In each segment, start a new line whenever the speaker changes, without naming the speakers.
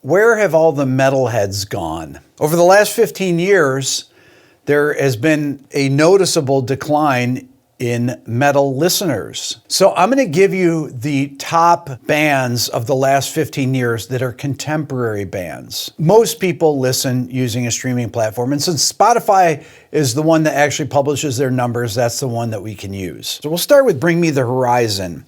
where have all the metalheads gone? Over the last 15 years, there has been a noticeable decline in metal listeners. So I'm going to give you the top bands of the last 15 years that are contemporary bands. Most people listen using a streaming platform, and since Spotify is the one that actually publishes their numbers, that's the one that we can use. So we'll start with Bring Me the Horizon.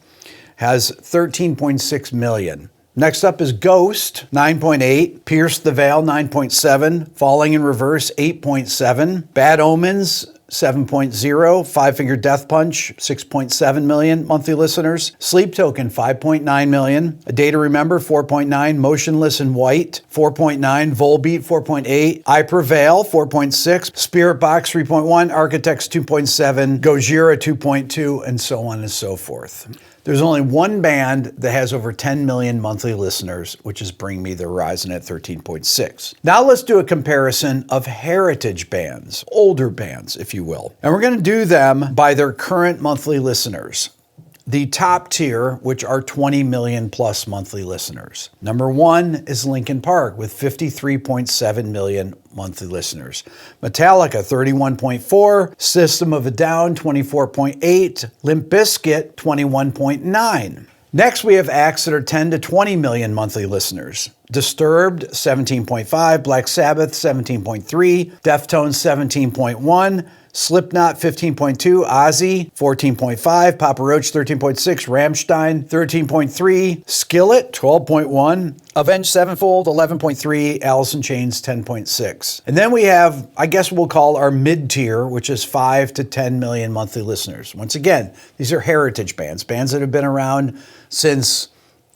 Has 13.6 million. Next up is Ghost, 9.8. Pierce the Veil, 9.7. Falling in Reverse, 8.7. Bad Omens, 7.0. Five Finger Death Punch, 6.7 million monthly listeners. Sleep Token, 5.9 million. A Day to Remember, 4.9. Motionless in White, 4.9. Volbeat, 4.8. I Prevail, 4.6. Spirit Box, 3.1. Architects, 2.7. Gojira, 2.2, and so on and so forth. There's only one band that has over 10 million monthly listeners, which is Bring Me the Horizon at 13.6. Now let's do a comparison of heritage bands, older bands, if you will. And we're going to do them by their current monthly listeners. The top tier, which are 20 million plus monthly listeners. Number one is Linkin Park with 53.7 million monthly listeners. Metallica, 31.4. System of a Down, 24.8. Limp Bizkit, 21.9. Next, we have acts that are 10 to 20 million monthly listeners. Disturbed, 17.5. Black Sabbath, 17.3. Deftones, 17.1. Slipknot, 15.2. Ozzy, 14.5. Papa Roach, 13.6. Rammstein, 13.3. Skillet, 12.1. Avenged Sevenfold, 11.3. Alice in Chains, 10.6. And then we have, I guess we'll call our mid-tier, which is 5 to 10 million monthly listeners. Once again, these are heritage bands, bands that have been around since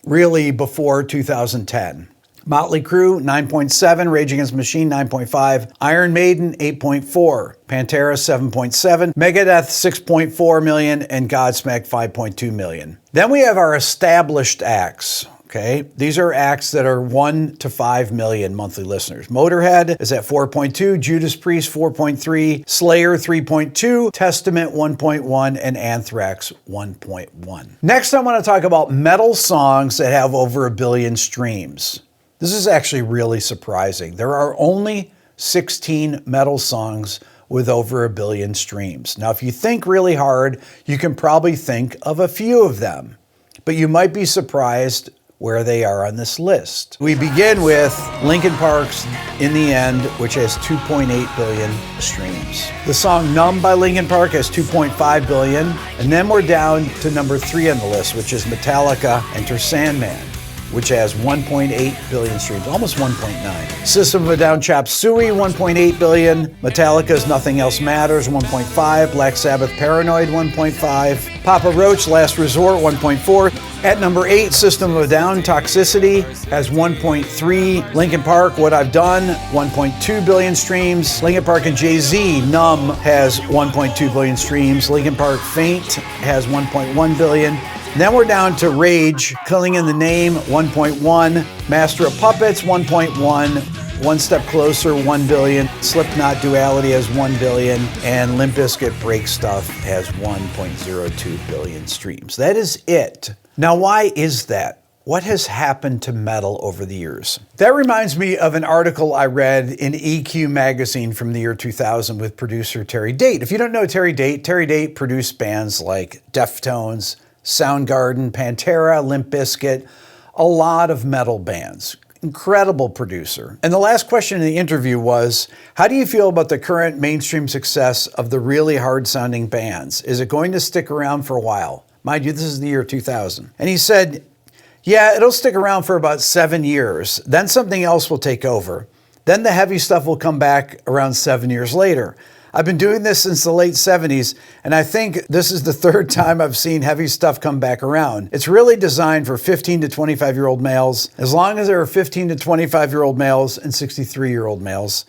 really before 2010. Motley Crue, 9.7. Rage Against the Machine, 9.5. Iron Maiden, 8.4. Pantera, 7.7. Megadeth, 6.4 million. And Godsmack, 5.2 million. Then we have our established acts. Okay, these are acts that are 1 to 5 million monthly listeners. Motorhead is at 4.2, Judas Priest 4.3, Slayer 3.2, Testament 1.1, and Anthrax 1.1. Next, I want to talk about metal songs that have over 1 billion streams. This is actually really surprising. There are only 16 metal songs with over 1 billion streams. Now, if you think really hard, you can probably think of a few of them, but you might be surprised where they are on this list. We begin with Linkin Park's In the End, which has 2.8 billion streams. The song Numb by Linkin Park has 2.5 billion. And then we're down to number 3 on the list, which is Metallica Enter Sandman, which has 1.8 billion streams, almost 1.9. System of a Down Chop Suey, 1.8 billion. Metallica's Nothing Else Matters, 1.5. Black Sabbath Paranoid, 1.5. Papa Roach Last Resort, 1.4. At number 8, System of a Down Toxicity has 1.3. Linkin Park What I've Done, 1.2 billion streams. Linkin Park and Jay-Z Numb has 1.2 billion streams. Linkin Park Faint has 1.1 billion. Then we're down to Rage, Killing in the Name, 1.1. Master of Puppets, 1.1. One Step Closer, 1 billion. Slipknot Duality has 1 billion. And Limp Bizkit Break Stuff has 1.02 billion streams. That is it. Now, why is that? What has happened to metal over the years? That reminds me of an article I read in EQ magazine from the year 2000 with producer Terry Date. If you don't know Terry Date produced bands like Deftones, Soundgarden, Pantera, Limp Bizkit, a lot of metal bands. Incredible producer. And the last question in the interview was, how do you feel about the current mainstream success of the really hard-sounding bands? Is it going to stick around for a while? Mind you, this is the year 2000. And he said, yeah, it'll stick around for about 7 years. Then something else will take over. Then the heavy stuff will come back around 7 years later. I've been doing this since the late 70s, and I think this is the third time I've seen heavy stuff come back around. It's really designed for 15 to 25-year-old males. As long as there are 15 to 25-year-old males and 63-year-old males,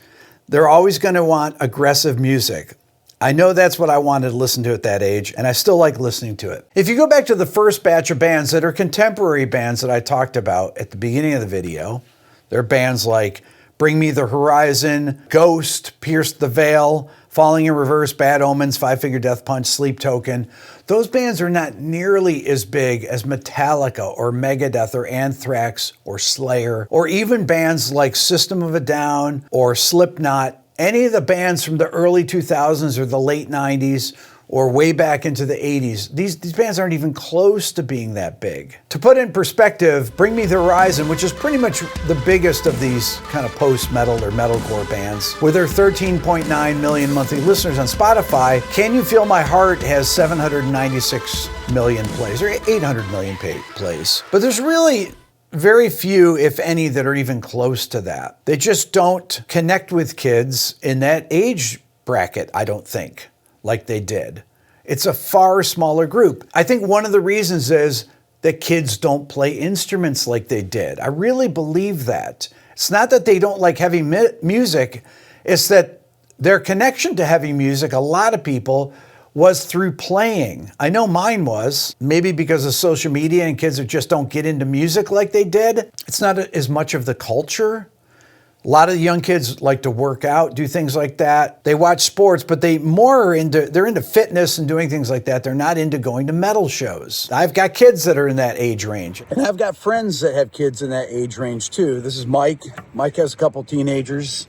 they're always going to want aggressive music. I know that's what I wanted to listen to at that age, and I still like listening to it. If you go back to the first batch of bands that are contemporary bands that I talked about at the beginning of the video, they're bands like Bring Me the Horizon, Ghost, Pierce the Veil, Falling in Reverse, Bad Omens, Five Finger Death Punch, Sleep Token. Those bands are not nearly as big as Metallica or Megadeth or Anthrax or Slayer, or even bands like System of a Down or Slipknot. Any of the bands from the early 2000s or the late 90s or way back into the 80s, these bands aren't even close to being that big. To put in perspective, Bring Me the Horizon, which is pretty much the biggest of these kind of post-metal or metalcore bands, with their 13.9 million monthly listeners on Spotify, Can You Feel My Heart has 796 million plays, or 800 million plays. But there's really very few, if any, that are even close to that. They just don't connect with kids in that age bracket, I don't think, like they did. It's a far smaller group. I think one of the reasons is that kids don't play instruments like they did. I really believe that. It's not that they don't like heavy music, it's that their connection to heavy music, a lot of people, was through playing. I know mine was, maybe because of social media and kids that just don't get into music like they did. It's not as much of the culture. A lot of the young kids like to work out, do things like that. They watch sports, but they're into fitness and doing things like that. They're not into going to metal shows. I've got kids that are in that age range. And I've got friends that have kids in that age range too. This is Mike. Mike has a couple teenagers.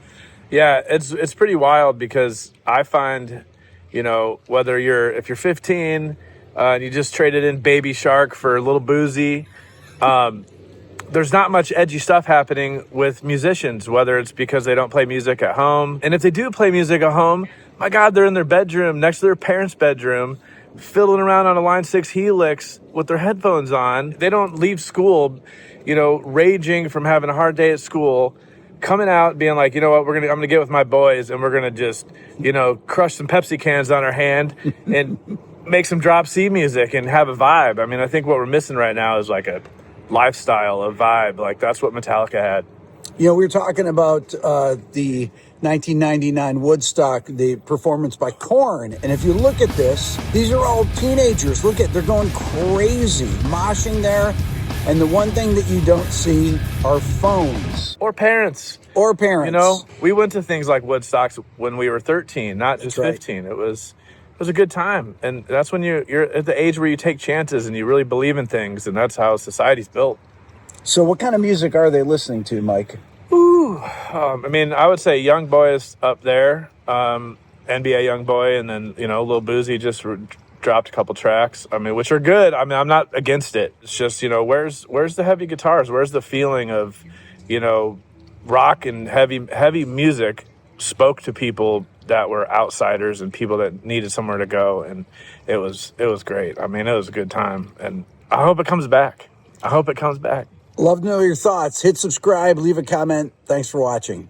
Yeah, it's pretty wild because I find, if you're 15 and you just traded in Baby Shark for Little Boozy, there's not much edgy stuff happening with musicians, whether it's because they don't play music at home. And if they do play music at home, my God, they're in their bedroom, next to their parents' bedroom, fiddling around on a Line 6 Helix with their headphones on. They don't leave school, raging from having a hard day at school, coming out being like, you know what, I'm gonna get with my boys and we're gonna just, crush some Pepsi cans on our hand and make some drop C music and have a vibe. I mean, I think what we're missing right now is like a lifestyle, a vibe. Like that's what Metallica had.
We were talking about the 1999 Woodstock, the performance by Korn. And if you look at this, these are all teenagers. They're going crazy, moshing there. And the one thing that you don't see are phones.
Or parents. We went to things like Woodstocks when we were 13, not just 15. It was a good time. And that's when you're at the age where you take chances and you really believe in things. And that's how society's built.
So what kind of music are they listening to, Mike?
I would say Young Boy is up there. NBA Young Boy, and then, Lil Boozy just dropped a couple tracks, which are good. I'm not against it. It's just, where's the heavy guitars? Where's the feeling of, rock and heavy music spoke to people that were outsiders and people that needed somewhere to go. And it was great. It was a good time. And I hope it comes back.
Love to know your thoughts. Hit subscribe, leave a comment. Thanks for watching.